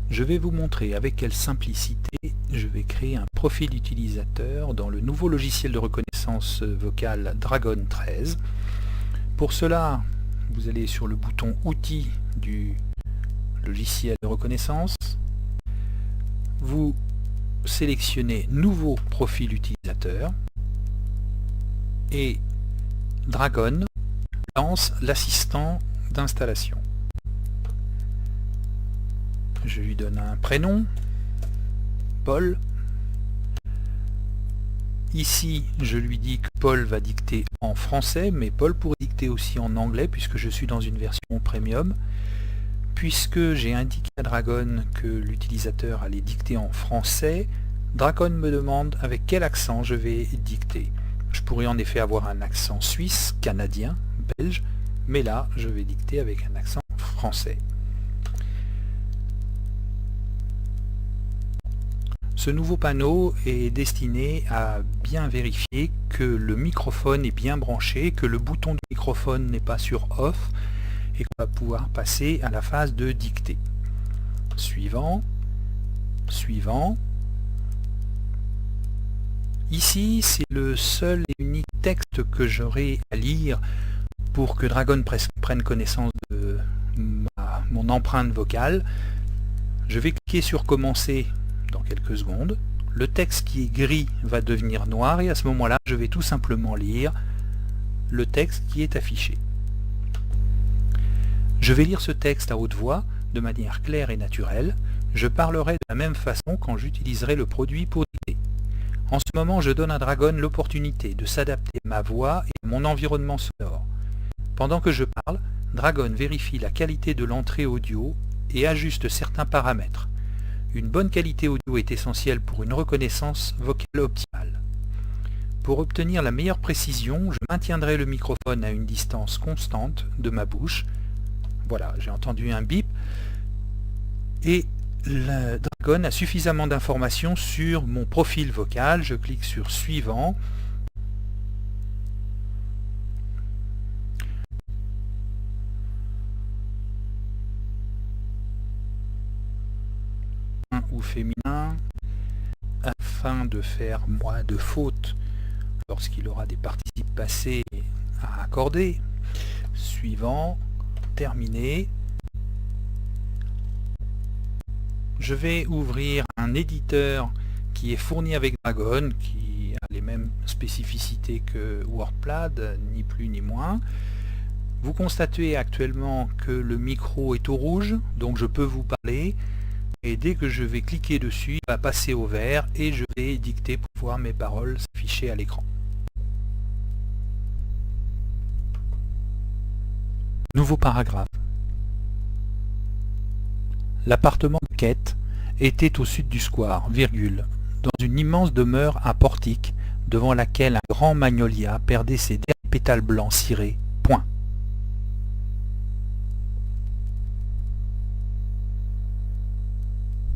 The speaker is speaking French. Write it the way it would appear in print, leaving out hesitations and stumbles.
Je vais vous montrer avec quelle simplicité je vais créer un profil utilisateur dans le nouveau logiciel de reconnaissance vocale Dragon 13. Pour cela, vous allez sur le bouton Outils du logiciel de reconnaissance. Vous sélectionnez Nouveau profil utilisateur et Dragon lance l'assistant d'installation. Je lui donne un prénom, Paul. Ici, je lui dis que Paul va dicter en français, mais Paul pourrait dicter aussi en anglais puisque je suis dans une version premium. Puisque j'ai indiqué à Dragon que l'utilisateur allait dicter en français, Dragon me demande avec quel accent je vais dicter. Je pourrais en effet avoir un accent suisse, canadien, belge, mais là, je vais dicter avec un accent français. Ce nouveau panneau est destiné à bien vérifier que le microphone est bien branché, que le bouton du microphone n'est pas sur off et qu'on va pouvoir passer à la phase de dictée. Suivant, suivant. Ici, c'est le seul et unique texte que j'aurai à lire pour que Dragon prenne connaissance de mon empreinte vocale. Je vais cliquer sur commencer dans quelques secondes. Le texte qui est gris va devenir noir et à ce moment-là, je vais tout simplement lire le texte qui est affiché. Je vais lire ce texte à haute voix, de manière claire et naturelle. Je parlerai de la même façon quand j'utiliserai le produit pour dicter. En ce moment, je donne à Dragon l'opportunité de s'adapter à ma voix et à mon environnement sonore. Pendant que je parle, Dragon vérifie la qualité de l'entrée audio et ajuste certains paramètres. Une bonne qualité audio est essentielle pour une reconnaissance vocale optimale. Pour obtenir la meilleure précision, je maintiendrai le microphone à une distance constante de ma bouche. Voilà, j'ai entendu un bip. Et le Dragon a suffisamment d'informations sur mon profil vocal. Je clique sur Suivant. Ou féminin, afin de faire moins de fautes lorsqu'il aura des participes passés à accorder. Suivant, terminé. Je vais ouvrir un éditeur qui est fourni avec Dragon, qui a les mêmes spécificités que WordPad, ni plus ni moins. Vous constatez actuellement que le micro est au rouge, donc je peux vous parler. Et dès que je vais cliquer dessus, il va passer au vert et je vais dicter pour voir mes paroles s'afficher à l'écran. Nouveau paragraphe. L'appartement de Kate était au sud du square, virgule, dans une immense demeure à portique, devant laquelle un grand magnolia perdait ses derniers pétales blancs cirés